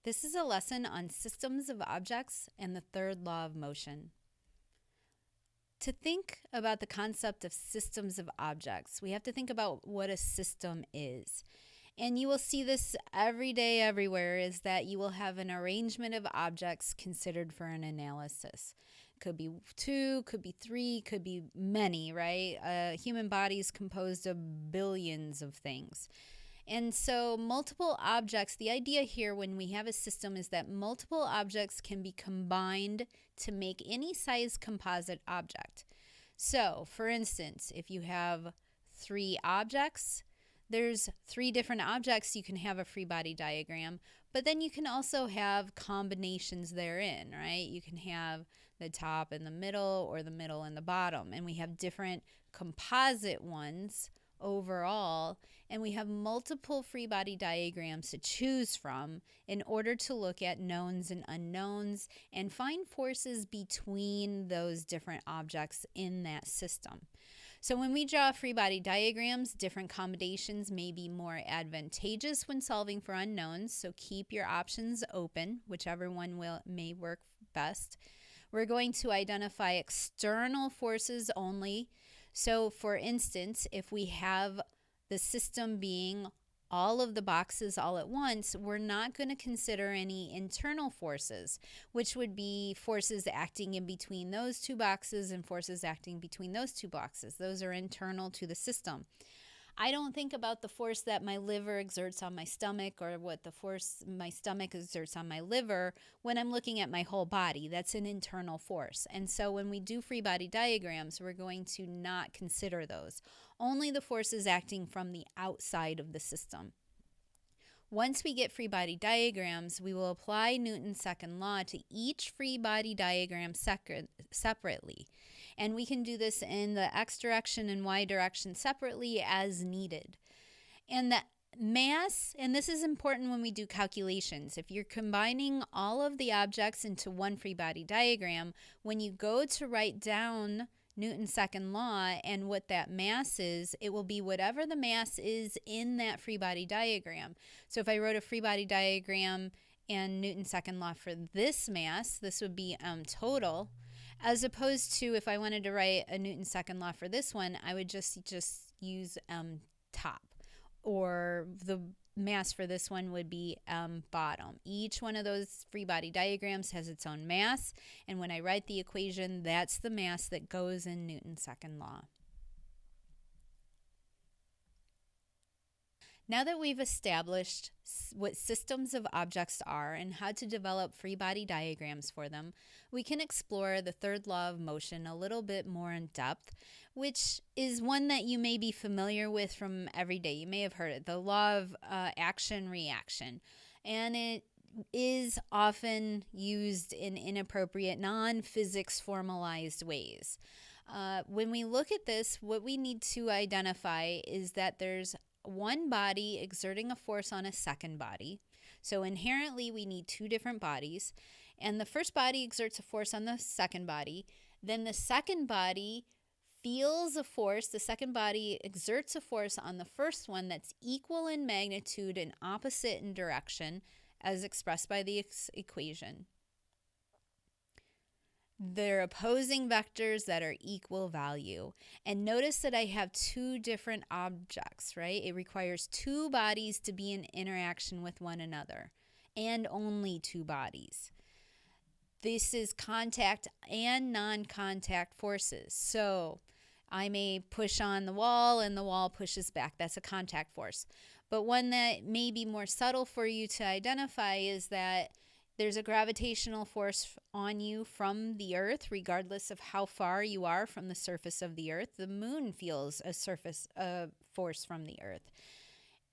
This is a lesson on systems of objects and the third law of motion. To think about the concept of systems of objects, we have to think about what a system is. And you will see this every day, everywhere, is that you will have an arrangement of objects considered for an analysis. Could be two, could be three, could be many, right? Human body is composed of billions of things. And so multiple objects, the idea here when we have a system is that multiple objects can be combined to make any size composite object. So, for instance, if you have three objects, there's three different objects, you can have a free body diagram, but then you can also have combinations therein, right? You can have the top and the middle, or the middle and the bottom, and we have different composite ones overall, and we have multiple free body diagrams to choose from in order to look at knowns and unknowns and find forces between those different objects in that system. So when we draw free body diagrams, different combinations may be more advantageous when solving for unknowns, so keep your options open, whichever one may work best. We're going to identify external forces only. So for instance, if we have the system being all of the boxes all at once, we're not going to consider any internal forces, which would be forces acting in between those two boxes and forces acting between those two boxes. Those are internal to the system. I don't think about the force that my liver exerts on my stomach or what the force my stomach exerts on my liver when I'm looking at my whole body. That's an internal force. And so when we do free body diagrams, we're going to not consider those. Only the forces acting from the outside of the system. Once we get free body diagrams, we will apply Newton's second law to each free body diagram separately. And we can do this in the x direction and y direction separately as needed. And the mass, and this is important when we do calculations, if you're combining all of the objects into one free body diagram, when you go to write down Newton's second law and what that mass is, it will be whatever the mass is in that free body diagram. So if I wrote a free body diagram and Newton's second law for this mass, this would be total, as opposed to if I wanted to write a Newton's second law for this one, I would just use top, or the mass for this one would be bottom. Each one of those free body diagrams has its own mass, and when I write the equation, that's the mass that goes in Newton's second law. Now that we've established what systems of objects are and how to develop free body diagrams for them, we can explore the third law of motion a little bit more in depth, which is one that you may be familiar with from every day. You may have heard it, the law of action-reaction. And it is often used in inappropriate, non-physics formalized ways. When we look at this, what we need to identify is that there's one body exerting a force on a second body. So inherently we need two different bodies, and the first body exerts a force on the second body. Then the second body feels a force, the second body exerts a force on the first one that's equal in magnitude and opposite in direction as expressed by the equation. They're opposing vectors that are equal value. And notice that I have two different objects, right? It requires two bodies to be in interaction with one another, and only two bodies. This is contact and non-contact forces. So I may push on the wall and the wall pushes back. That's a contact force. But one that may be more subtle for you to identify is that there's a gravitational force on you from the Earth, regardless of how far you are from the surface of the Earth. The moon feels a force from the Earth.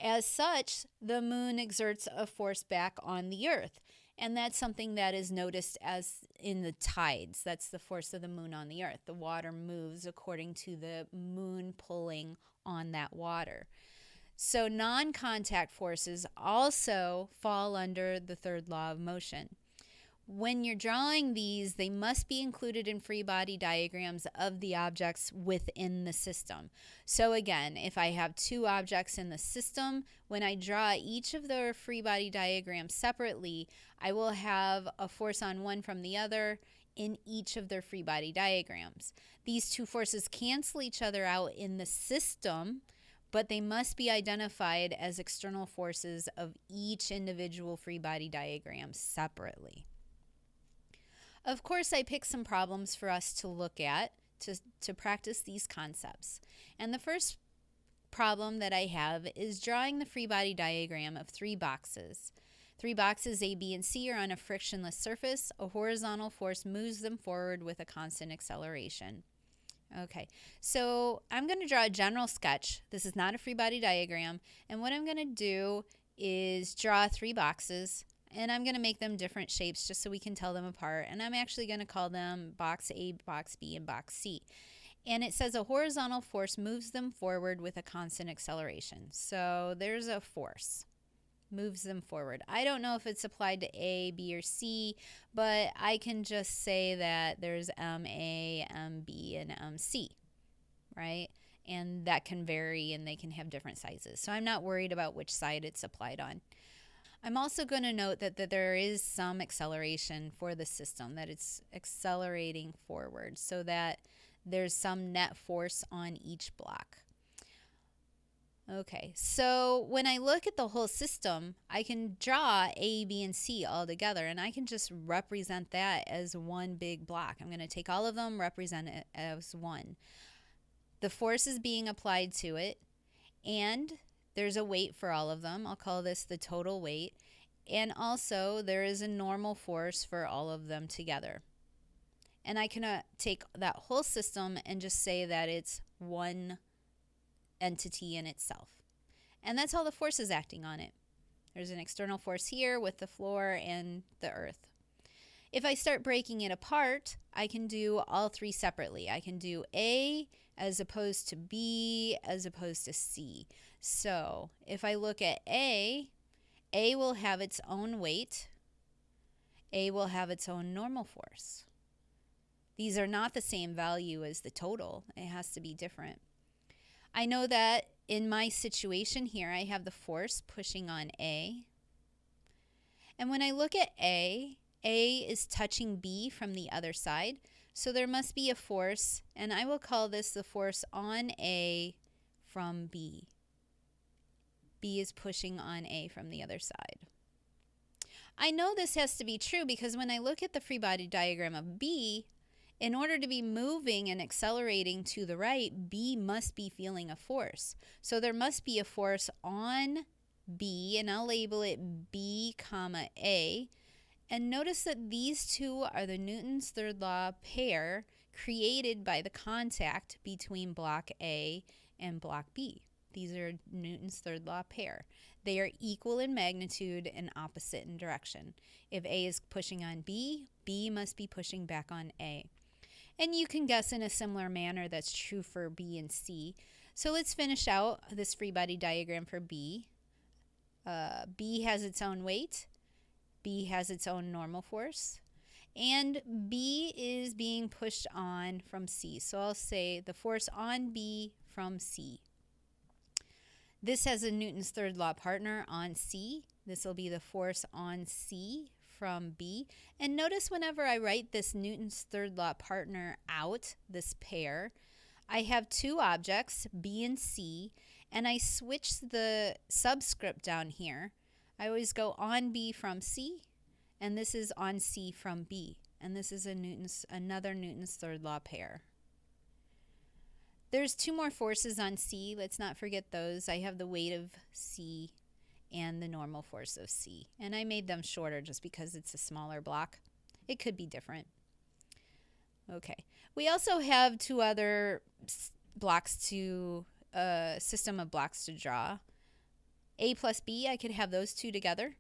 As such, the moon exerts a force back on the Earth. And that's something that is noticed as in the tides. That's the force of the moon on the Earth. The water moves according to the moon pulling on that water. So non-contact forces also fall under the third law of motion. When you're drawing these, they must be included in free body diagrams of the objects within the system. So again, if I have two objects in the system, when I draw each of their free body diagrams separately, I will have a force on one from the other in each of their free body diagrams. These two forces cancel each other out in the system, but they must be identified as external forces of each individual free body diagram separately. Of course, I picked some problems for us to look at to practice these concepts. And the first problem that I have is drawing the free body diagram of three boxes. Three boxes A, B, and C are on a frictionless surface. A horizontal force moves them forward with a constant acceleration. Okay, so I'm going to draw a general sketch. This is not a free body diagram. And what I'm going to do is draw three boxes. And I'm going to make them different shapes just so we can tell them apart. And I'm actually going to call them box A, box B, and box C. And it says a horizontal force moves them forward with a constant acceleration. So there's a force, moves them forward. I don't know if it's applied to A, B, or C, but I can just say that there's MA, MB, and MC, right? And that can vary and they can have different sizes. So I'm not worried about which side it's applied on. I'm also going to note that there is some acceleration for the system, that it's accelerating forward so that there's some net force on each block. Okay, so when I look at the whole system, I can draw A, B, and C all together, and I can just represent that as one big block. I'm going to take all of them, represent it as one. The force is being applied to it, and there's a weight for all of them. I'll call this the total weight. And also, there is a normal force for all of them together. And I can take that whole system and just say that it's one entity in itself. And that's all the force is acting on it. There's an external force here with the floor and the earth. If I start breaking it apart, I can do all three separately. I can do A as opposed to B as opposed to C. So if I look at A will have its own weight. A will have its own normal force. These are not the same value as the total. It has to be different. I know that in my situation here, I have the force pushing on A. And when I look at A is touching B from the other side. So there must be a force, and I will call this the force on A from B. B is pushing on A from the other side. I know this has to be true because when I look at the free body diagram of B, in order to be moving and accelerating to the right, B must be feeling a force. So there must be a force on B, and I'll label it B, comma A. And notice that these two are the Newton's third law pair created by the contact between block A and block B. These are Newton's third law pair. They are equal in magnitude and opposite in direction. If A is pushing on B, B must be pushing back on A. And you can guess in a similar manner that's true for B and C. So let's finish out this free body diagram for B. B has its own weight. B has its own normal force. And B is being pushed on from C. So I'll say the force on B from C. This has a Newton's third law partner on C. This will be the force on C from B. And notice whenever I write this Newton's third law partner out, this pair, I have two objects, B and C, and I switch the subscript down here. I always go on B from C, and this is on C from B. And this is another Newton's third law pair. There's two more forces on C. Let's not forget those. I have the weight of C and the normal force of C. And I made them shorter just because it's a smaller block. It could be different. Okay. We also have two other blocks to system of blocks to draw. A plus B, I could have those two together.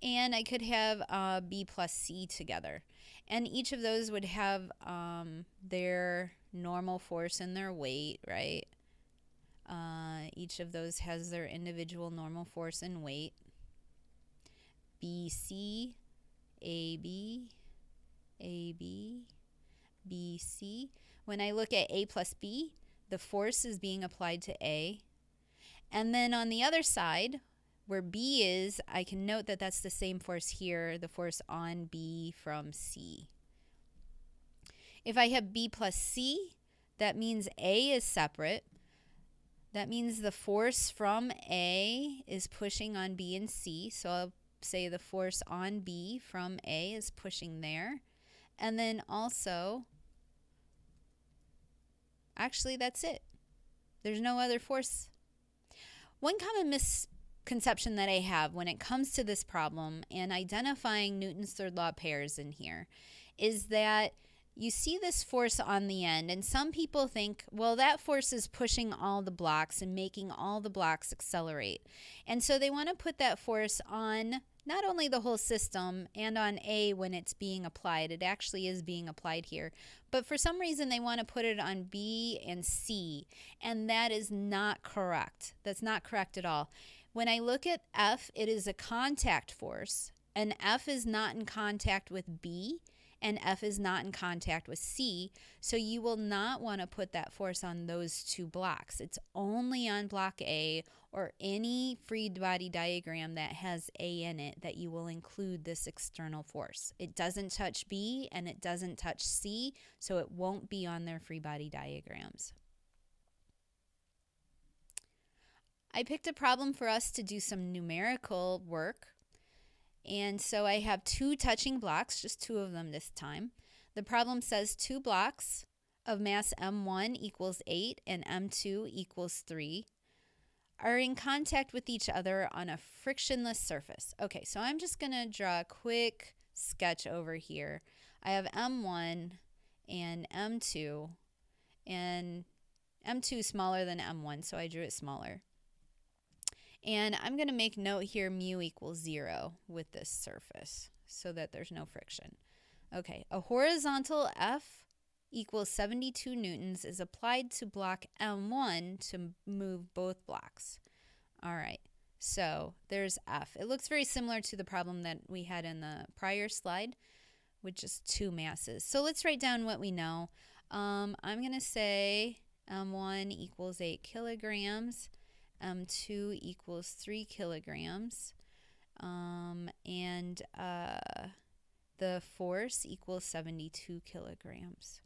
And I could have B plus C together. And each of those would have their normal force and their weight, right? Each of those has their individual normal force and weight. BC, AB, A, B, B, C. When I look at A plus B, the force is being applied to A. And then on the other side, where B is, I can note that that's the same force here, the force on B from C. If I have B plus C, that means A is separate. That means the force from A is pushing on B and C. So I'll say the force on B from A is pushing there. And then also, actually that's it. There's no other force. One common misconception that I have when it comes to this problem and identifying Newton's third law pairs in here is that you see this force on the end, and some people think, well, that force is pushing all the blocks and making all the blocks accelerate. And so they want to put that force on not only the whole system and on A when it's being applied. It actually is being applied here. But for some reason, they want to put it on B and C, and that is not correct. That's not correct at all. When I look at F, it is a contact force, and F is not in contact with B, and F is not in contact with C, so you will not want to put that force on those two blocks. It's only on block A or any free body diagram that has A in it that you will include this external force. It doesn't touch B and it doesn't touch C, so it won't be on their free body diagrams. I picked a problem for us to do some numerical work. And so I have two touching blocks, just two of them this time. The problem says two blocks of mass M1 equals 8 and M2 equals 3 are in contact with each other on a frictionless surface. Okay, so I'm just going to draw a quick sketch over here. I have M1 and M2, and M2 is smaller than M1, so I drew it smaller. And I'm going to make note here mu equals 0 with this surface so that there's no friction. Okay, a horizontal F equals 72 newtons is applied to block M1 to move both blocks. All right, so there's F. It looks very similar to the problem that we had in the prior slide, with just two masses. So let's write down what we know. I'm going to say M1 equals 8 kilograms. M2 equals 3 kilograms, and the force equals 72 kilograms.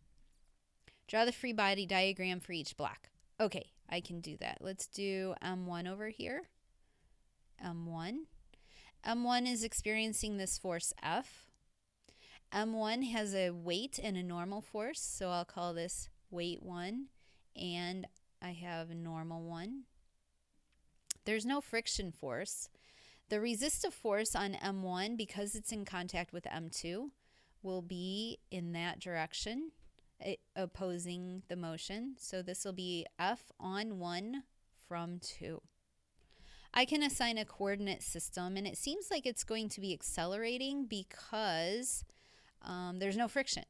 Draw the free body diagram for each block. Okay, I can do that. Let's do M1 over here. M1. M1 is experiencing this force F. M1 has a weight and a normal force, so I'll call this weight 1, and I have normal 1. There's no friction force. The resistive force on M1, because it's in contact with M2, will be in that direction, opposing the motion. So this will be F on 1 from 2. I can assign a coordinate system, and it seems like it's going to be accelerating because there's no friction.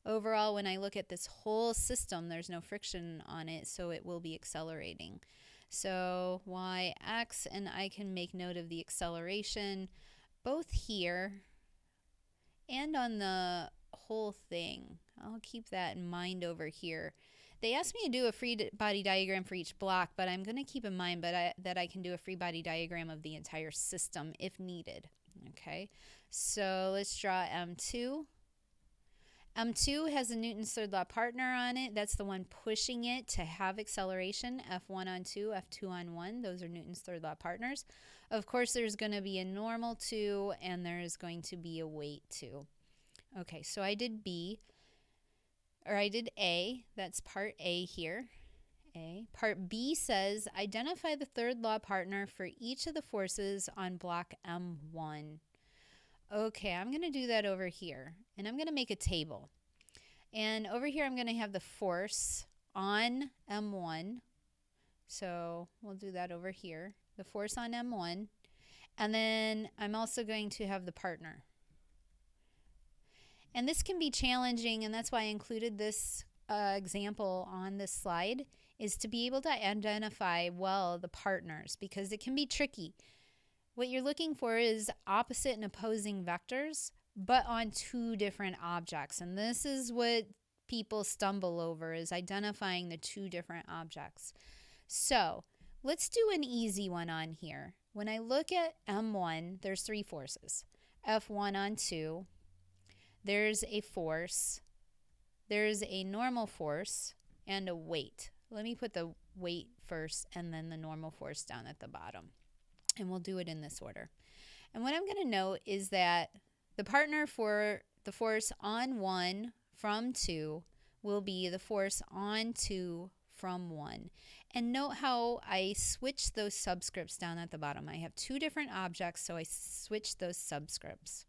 Overall, when I look at this whole system, there's no friction on it, so it will be accelerating. So yx, and I can make note of the acceleration both here and on the whole thing. I'll keep that in mind over here. They asked me to do a free body diagram for each block, but I'm going to keep in mind that I can do a free body diagram of the entire system if needed. Okay, so let's draw M2. M2 has a Newton's third law partner on it. That's the one pushing it to have acceleration. F1 on 2, F2 on 1. Those are Newton's third law partners. Of course, there's going to be a normal 2, and there's going to be a weight 2. Okay, so I did A. That's part A here. A. Part B says, identify the third law partner for each of the forces on block M1. Okay, I'm going to do that over here, and I'm going to make a table. And over here, I'm going to have the force on M1. So we'll do that over here, the force on M1. And then I'm also going to have the partner. And this can be challenging, and that's why I included this example on this slide, is to be able to identify well the partners, because it can be tricky. What you're looking for is opposite and opposing vectors, but on two different objects. And this is what people stumble over, is identifying the two different objects. So let's do an easy one on here. When I look at M1, there's three forces. F1 on 2, there's a force, there's a normal force, and a weight. Let me put the weight first and then the normal force down at the bottom. And we'll do it in this order. And what I'm going to note is that the partner for the force on 1 from 2 will be the force on 2 from 1. And note how I switch those subscripts down at the bottom. I have two different objects, so I switch those subscripts.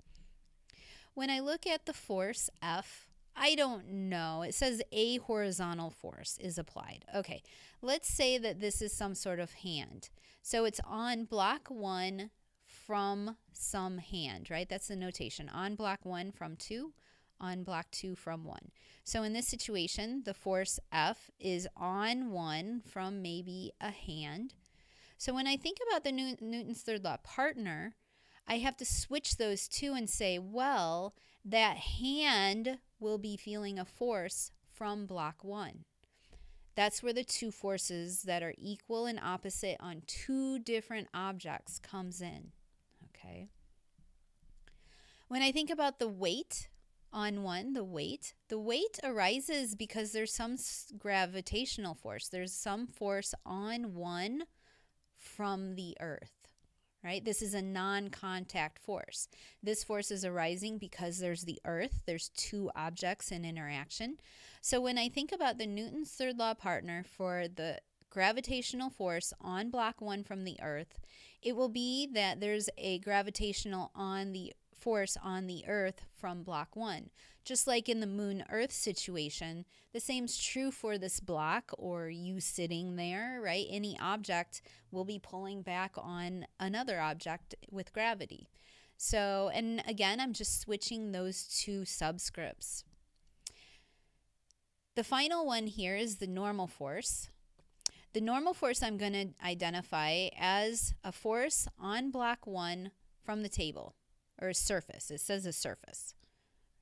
When I look at the force F, I don't know. It says a horizontal force is applied. Okay, let's say that this is some sort of hand. So it's on block 1 from some hand, right? That's the notation. On block 1 from 2, on block 2 from 1. So in this situation, the force F is on 1 from maybe a hand. So when I think about the Newton's third law partner, I have to switch those two and say, well, that hand will be feeling a force from block 1. That's where the two forces that are equal and opposite on two different objects comes in. Okay. When I think about the weight on 1, the weight arises because there's some gravitational force. There's some force on 1 from the earth. Right? This is a non-contact force. This force is arising because there's the earth. There's two objects in interaction. So when I think about the Newton's third law partner for the gravitational force on block 1 from the earth, it will be that there's a gravitational force on the earth from block 1. Just like in the moon-earth situation, the same is true for this block or you sitting there, right? Any object will be pulling back on another object with gravity. So, and again, I'm just switching those two subscripts. The final one here is the normal force. The normal force I'm going to identify as a force on block 1 from the table, or a surface. It says a surface.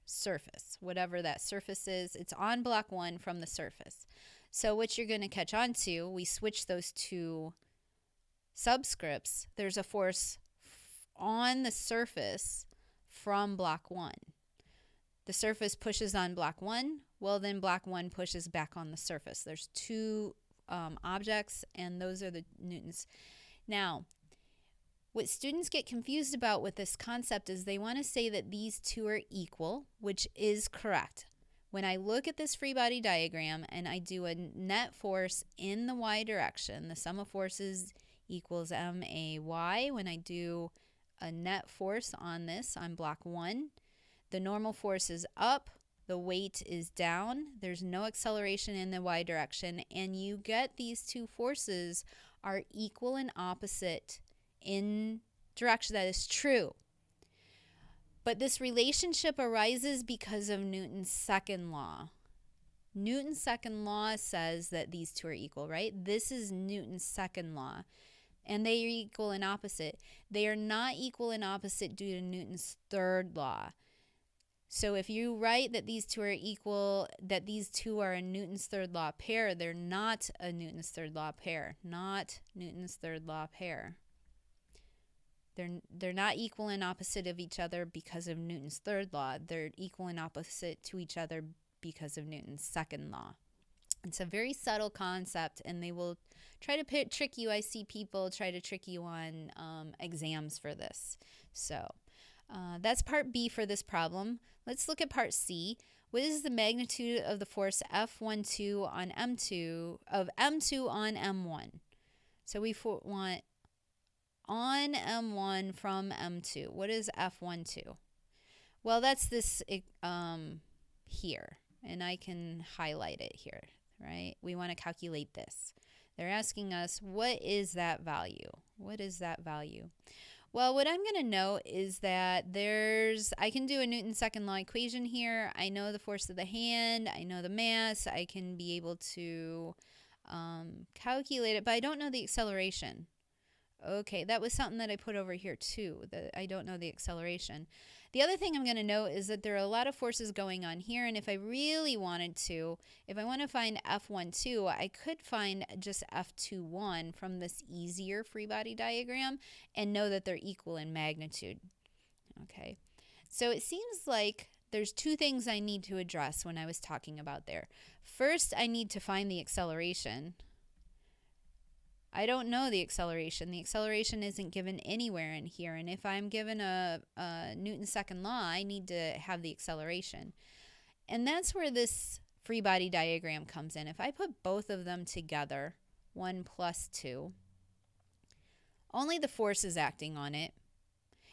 Surface, whatever that surface is, it's on block 1 from the surface. So what you're going to catch on to, we switch those two subscripts. There's a force on the surface from block 1. The surface pushes on block 1, well then block 1 pushes back on the surface. There's two objects, and those are the Newtons. Now, what students get confused about with this concept is they want to say that these two are equal, which is correct. When I look at this free body diagram and I do a net force in the y direction, the sum of forces equals MAY. When I do a net force on this on block 1, the normal force is up, the weight is down, there's no acceleration in the y direction, and you get these two forces are equal and opposite in direction. That is true. But this relationship arises because of Newton's second law. Newton's second law says that these two are equal, right? This is Newton's second law. And they are equal and opposite. They are not equal and opposite due to Newton's third law. So if you write that these two are equal, that these two are a Newton's third law pair, they're not a Newton's third law pair. Not Newton's third law pair. They're not equal and opposite of each other because of Newton's third law. They're equal and opposite to each other because of Newton's second law. It's a very subtle concept, and they will try to trick you. I see people try to trick you on exams for this. So that's part B for this problem. Let's look at part C. What is the magnitude of the force F12 on M2 of M2 on M1? So we want on M1 from M2. What is F12? Well, that's this here, and I can highlight it here, right? We want to calculate this. They're asking us, what is that value? What is that value? Well, what I'm going to note is that I can do a Newton's second law equation here. I know the force of the hand. I know the mass. I can be able to calculate it, but I don't know the acceleration. Okay, that was something that I put over here too, that I don't know the acceleration. The other thing I'm going to note is that there are a lot of forces going on here, and if I really wanted to, if I want to find F12, I could find just F21 from this easier free body diagram and know that they're equal in magnitude. Okay, so it seems like there's two things I need to address when I was talking about there. First, I need to find the acceleration. I don't know the acceleration. The acceleration isn't given anywhere in here. And if I'm given a Newton's second law, I need to have the acceleration. And that's where this free body diagram comes in. If I put both of them together, 1 plus 2, only the force is acting on it.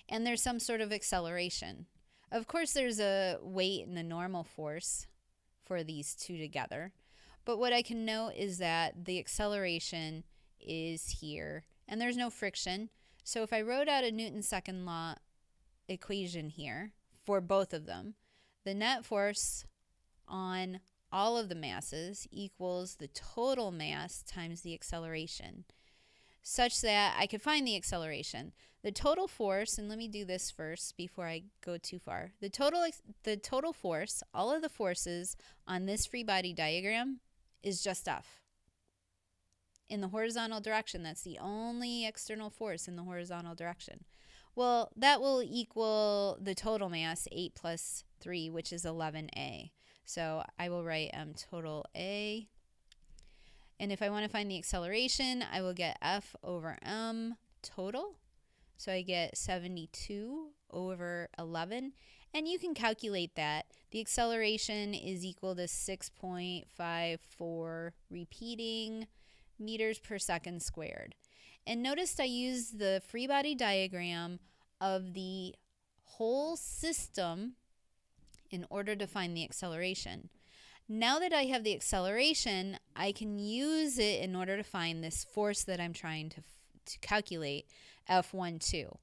And there's some sort of acceleration. Of course, there's a weight and a normal force for these two together. But what I can note is that the acceleration is here, and there's no friction. So if I wrote out a Newton's second law equation here for both of them, the net force on all of the masses equals the total mass times the acceleration, such that I could find the acceleration. The total force, and let me do this first before I go too far. The total force, all of the forces on this free body diagram is just F. In the horizontal direction, that's the only external force in the horizontal direction. Well, that will equal the total mass, 8 plus 3, which is 11A. So I will write M total A. And if I want to find the acceleration, I will get F over M total. So I get 72 over 11. And you can calculate that. The acceleration is equal to 6.54 repeating meters per second squared. And notice I use the free body diagram of the whole system in order to find the acceleration. Now that I have the acceleration, I can use it in order to find this force that I'm trying to calculate, F12.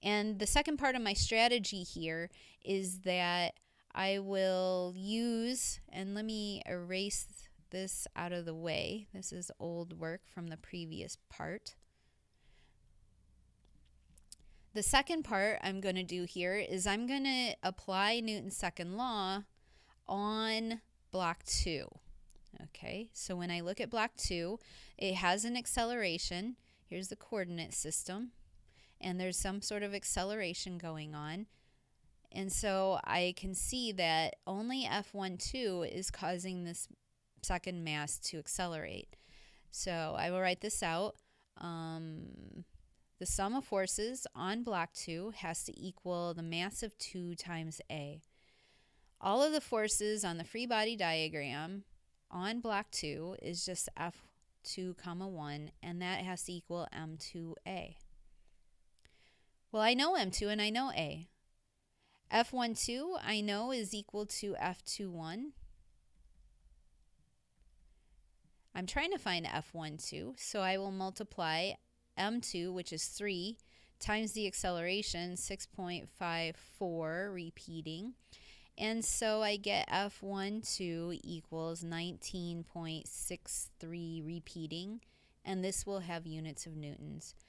And the second part of my strategy here is that I will use, and let me erase this out of the way. This is old work from the previous part. The second part I'm going to do here is I'm going to apply Newton's second law on block 2. Okay, so when I look at block 2, it has an acceleration. Here's the coordinate system, and there's some sort of acceleration going on. And so I can see that only F12 is causing this second mass to accelerate. So I will write this out. The sum of forces on block 2 has to equal the mass of 2 times A. All of the forces on the free body diagram on block 2 is just F2, 1, and that has to equal M2A. Well, I know M2 and I know A. F12 I know is equal to F21. I'm trying to find F12, so I will multiply M2, which is 3, times the acceleration, 6.54 repeating. And so I get F12 equals 19.63 repeating, and this will have units of newtons.